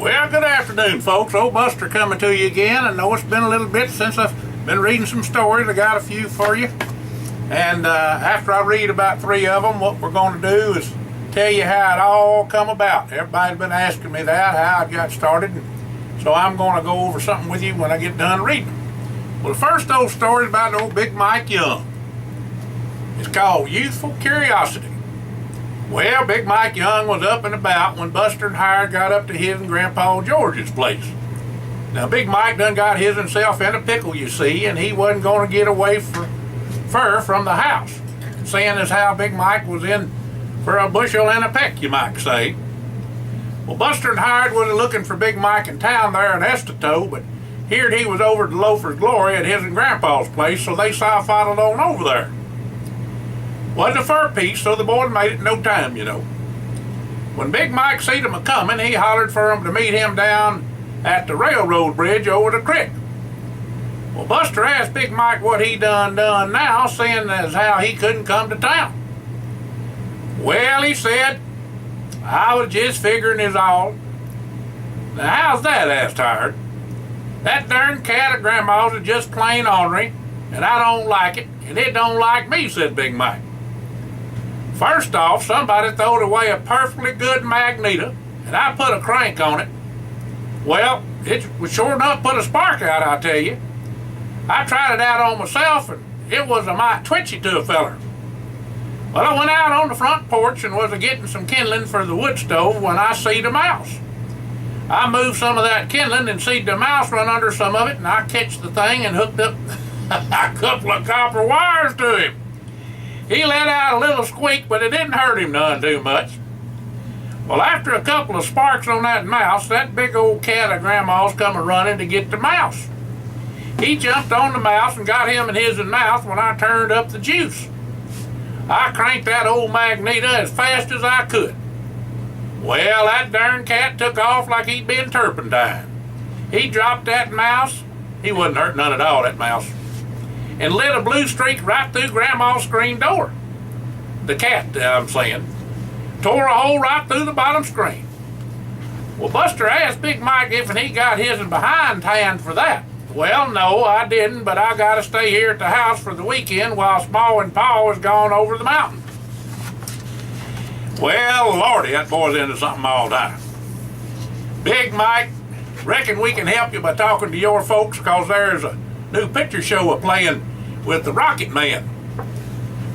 Well, good afternoon, folks. Old Buster coming to you again. I know it's been a little bit since I've been reading some stories. I got a few for you. And after I read about 3 of them, what we're going to do is tell you how it all come about. Everybody's been asking me that, how it got started. So I'm going to go over something with you when I get done reading. Well, the first old story is about old Big Mike Young. It's called Youthful Curiosity. Well, Big Mike Young was up and about when Buster and Hired got up to his and Grandpa George's place. Now, Big Mike done got his himself in a pickle, you see, and he wasn't going to get away fur from the house. Seeing as how Big Mike was in for a bushel and a peck, you might say. Well, Buster and Hired was looking for Big Mike in town there in Estato, but heard he was over to Loafer's Glory at his and Grandpa's place, so they sidled on over there. Wasn't a fur piece, so the boys made it in no time, you know. When Big Mike seen them a-comin', he hollered for them to meet him down at the railroad bridge over the creek. Well, Buster asked Big Mike what he done now, seeing as how he couldn't come to town. Well, he said, I was just figuring is all. Now, how's that? Asked Hired. That darn cat of Grandma's is just plain ornery, and I don't like it, and it don't like me, said Big Mike. First off, somebody throwed away a perfectly good magneto, and I put a crank on it. Well, it was sure enough put a spark out, I tell you. I tried it out on myself, and it was a mite twitchy to a feller. Well, I went out on the front porch and was a-getting some kindling for the wood stove when I seed a mouse. I moved some of that kindling and seed the mouse run under some of it, and I catched the thing and hooked up a couple of copper wires to him. He let out a little squeak, but it didn't hurt him none too much. Well, after a couple of sparks on that mouse, that big old cat of Grandma's come a-running to get the mouse. He jumped on the mouse and got him in his mouth when I turned up the juice. I cranked that old magneto as fast as I could. Well, that darn cat took off like he'd been turpentine. He dropped that mouse. He wasn't hurt none at all, that mouse. And lit a blue streak right through Grandma's screen door. The cat, I'm saying. Tore a hole right through the bottom screen. Well, Buster asked Big Mike if he got his behind hand for that. Well, no, I didn't, but I got to stay here at the house for the weekend while Smaw and Pa was gone over the mountain. Well, Lordy, that boy's into something all the time. Big Mike, reckon we can help you by talking to your folks, because there's a new picture show playing with the Rocket Man.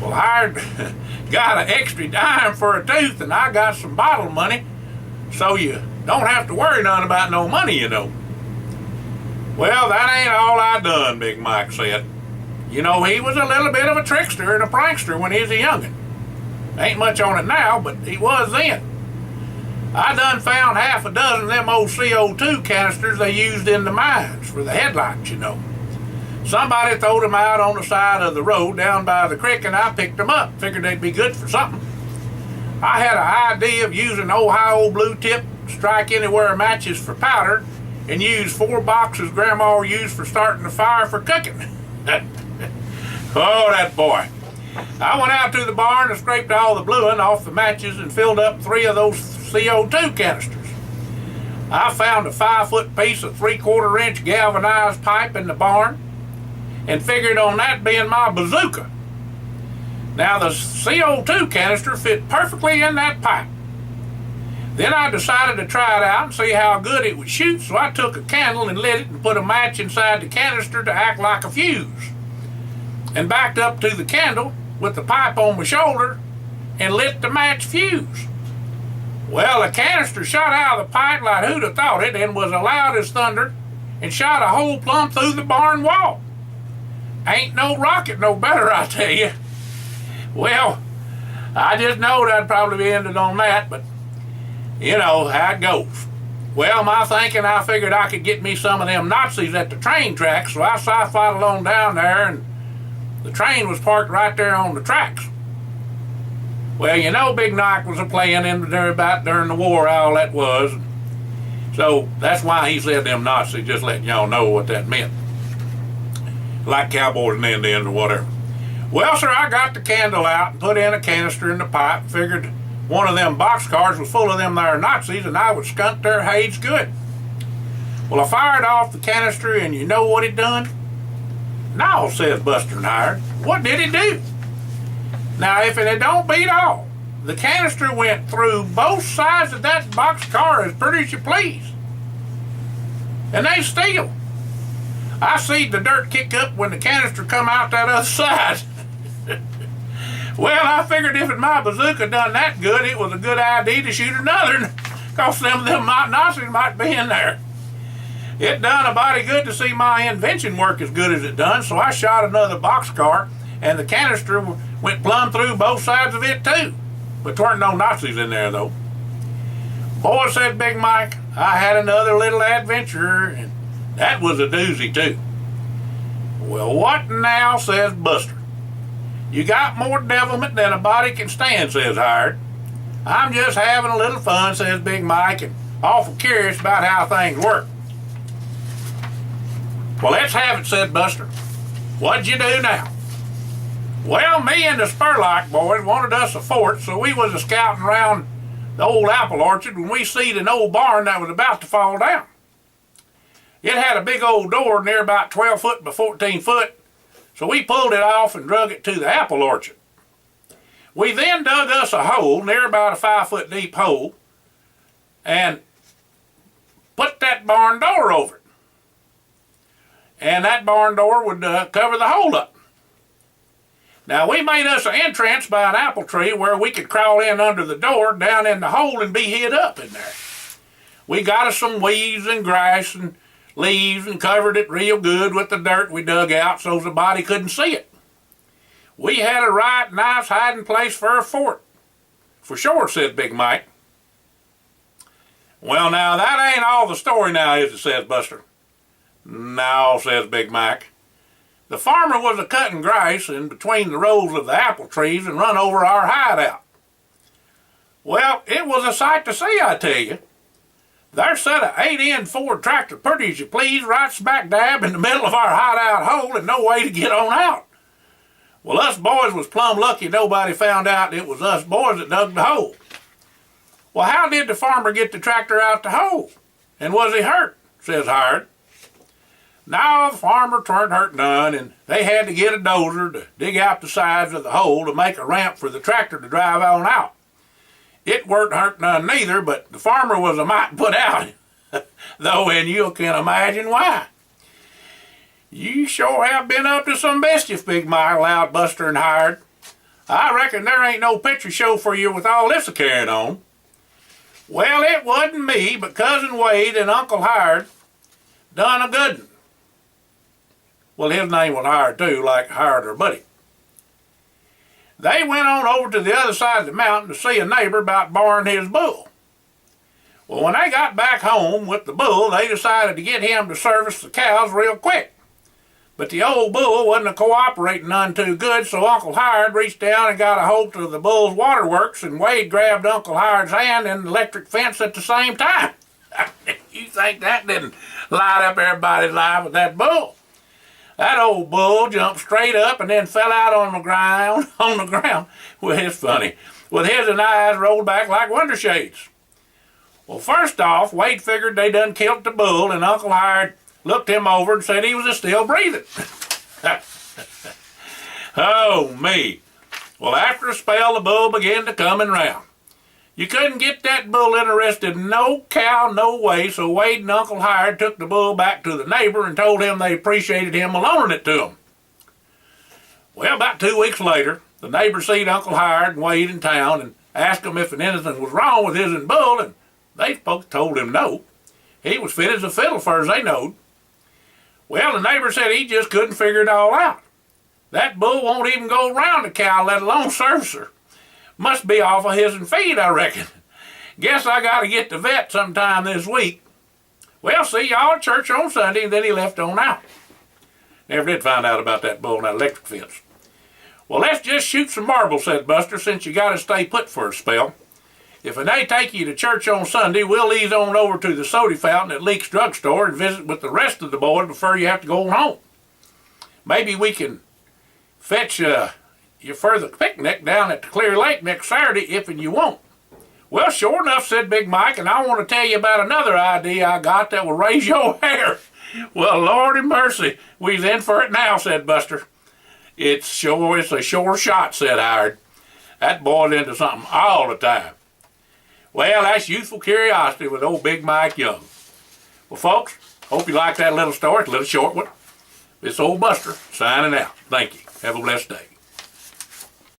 Well, I got an extra dime for a tooth, and I got some bottle money, so you don't have to worry none about no money, you know. Well, that ain't all I done, Big Mike said. You know, he was a little bit of a trickster and a prankster when he was a youngin'. Ain't much on it now, but he was then. I done found half a dozen of them old CO2 canisters they used in the mines for the headlights, you know. Somebody throwed them out on the side of the road down by the creek, and I picked them up. Figured they'd be good for something. I had an idea of using Ohio blue tip strike anywhere matches for powder and use 4 boxes Grandma used for starting the fire for cooking. Oh, that boy. I went out to the barn and scraped all the bluing off the matches and filled up 3 of those CO2 canisters. I found a 5-foot piece of 3/4-inch galvanized pipe in the barn and figured on that being my bazooka. Now, the CO2 canister fit perfectly in that pipe. Then I decided to try it out and see how good it would shoot, so I took a candle and lit it and put a match inside the canister to act like a fuse, and backed up to the candle with the pipe on my shoulder and lit the match fuse. Well, the canister shot out of the pipe like who'd have thought it, and was loud as thunder and shot a hole plumb through the barn wall. Ain't no rocket no better, I tell you. Well, I just knowed I'd probably be ended on that, but you know how it goes. Well, my thinking, I figured I could get me some of them Nazis at the train tracks, so I sidled on down there, and the train was parked right there on the tracks. Well, you know, Big Mike was a-playing in there about during the war, all that was. So that's why he said them Nazis, just letting y'all know what that meant. Like cowboys and Indians or whatever. Well, sir, I got the candle out and put in a canister in the pipe, figured one of them boxcars was full of them there Nazis, and I would skunk their hides good. Well, I fired off the canister, and you know what it done? No, says Buster and Hired. What did it do? Now, if it don't beat all, the canister went through both sides of that boxcar as pretty as you please. And they still. I see the dirt kick up when the canister come out that other side. Well, I figured if my bazooka done that good, it was a good idea to shoot another, because some of them Nazis might be in there. It done a body good to see my invention work as good as it done, so I shot another boxcar, and the canister went plumb through both sides of it too. But there weren't no Nazis in there though. Boy, said Big Mike, I had another little adventure, and that was a doozy too. Well, what now, says Buster. You got more devilment than a body can stand, says Hired. I'm just having a little fun, says Big Mike, and awful curious about how things work. Well, let's have it, said Buster. What'd you do now? Well, me and the Spurlock boys wanted us a fort, so we was a-scouting around the old apple orchard when we seed an old barn that was about to fall down. It had a big old door near about 12 foot by 14 foot, so we pulled it off and drug it to the apple orchard. We then dug us a hole, near about a 5 foot deep hole, and put that barn door over it. And that barn door would cover the hole up. Now, we made us an entrance by an apple tree where we could crawl in under the door, down in the hole, and be hid up in there. We got us some weeds and grass and leaves and covered it real good with the dirt we dug out so the body couldn't see it. We had a right nice hiding place for a fort. For sure, said Big Mike. Well, now, that ain't all the story now, is it, says Buster. No, says Big Mike. The farmer was a-cutting grass in between the rows of the apple trees and run over our hideout. Well, it was a sight to see, I tell you. There sat a 8-in Ford tractor, pretty as you please, right smack dab in the middle of our hideout hole and no way to get on out. Well, us boys was plumb lucky nobody found out it was us boys that dug the hole. Well, how did the farmer get the tractor out the hole? And was he hurt? Says Hired. Now the farmer turned hurt none, and they had to get a dozer to dig out the sides of the hole to make a ramp for the tractor to drive on out. It weren't hurt none neither, but the farmer was a mite put out, though, and you can imagine why. You sure have been up to some mischief, Big Mike, allowed Buster and Hired. I reckon there ain't no picture show for you with all this a-carrying on. Well, it wasn't me, but Cousin Wade and Uncle Hired done a good one. Well, his name was Hired too, like Hired or Buddy. They went on over to the other side of the mountain to see a neighbor about borrowing his bull. Well, when they got back home with the bull, they decided to get him to service the cows real quick. But the old bull wasn't cooperating none too good, so Uncle Hired reached down and got a hold of the bull's waterworks, and Wade grabbed Uncle Hired's hand and the electric fence at the same time. You think that didn't light up everybody's life with that bull? That old bull jumped straight up and then fell out on the ground. Well, it's funny. With his and eyes rolled back like wonder shades. Well, first off, Wade figured they done killed the bull, and Uncle Hired looked him over and said he was still breathing. Oh, me. Well, after a spell, the bull began to coming round. You couldn't get that bull interested in no cow, no way, so Wade and Uncle Hired took the bull back to the neighbor and told him they appreciated him loaning it to them. Well, about 2 weeks later, the neighbor seen Uncle Hired and Wade in town and asked him if anything was wrong with his and bull, and they folks told him no. He was fit as a fiddle far as they knowed. Well, the neighbor said he just couldn't figure it all out. That bull won't even go around a cow, let alone service her. Must be off of his and feed, I reckon. Guess I got to get the vet sometime this week. Well, see y'all at church on Sunday, and then he left on out. Never did find out about that bull and that electric fence. Well, let's just shoot some marbles, said Buster, since you got to stay put for a spell. If they take you to church on Sunday, we'll ease on over to the soda fountain at Leake's drugstore and visit with the rest of the boys before you have to go home. Maybe we can fetch you for the picnic down at the Clear Lake next Saturday if you want. Well, sure enough, said Big Mike, and I want to tell you about another idea I got that will raise your hair. Well, Lordy mercy, we's in for it now, said Buster. It's a sure shot, said Howard. That boys into something all the time. Well, that's Youthful Curiosity with old Big Mike Young. Well, folks, hope you like that little story. It's a little short one. It's old Buster signing out. Thank you. Have a blessed day.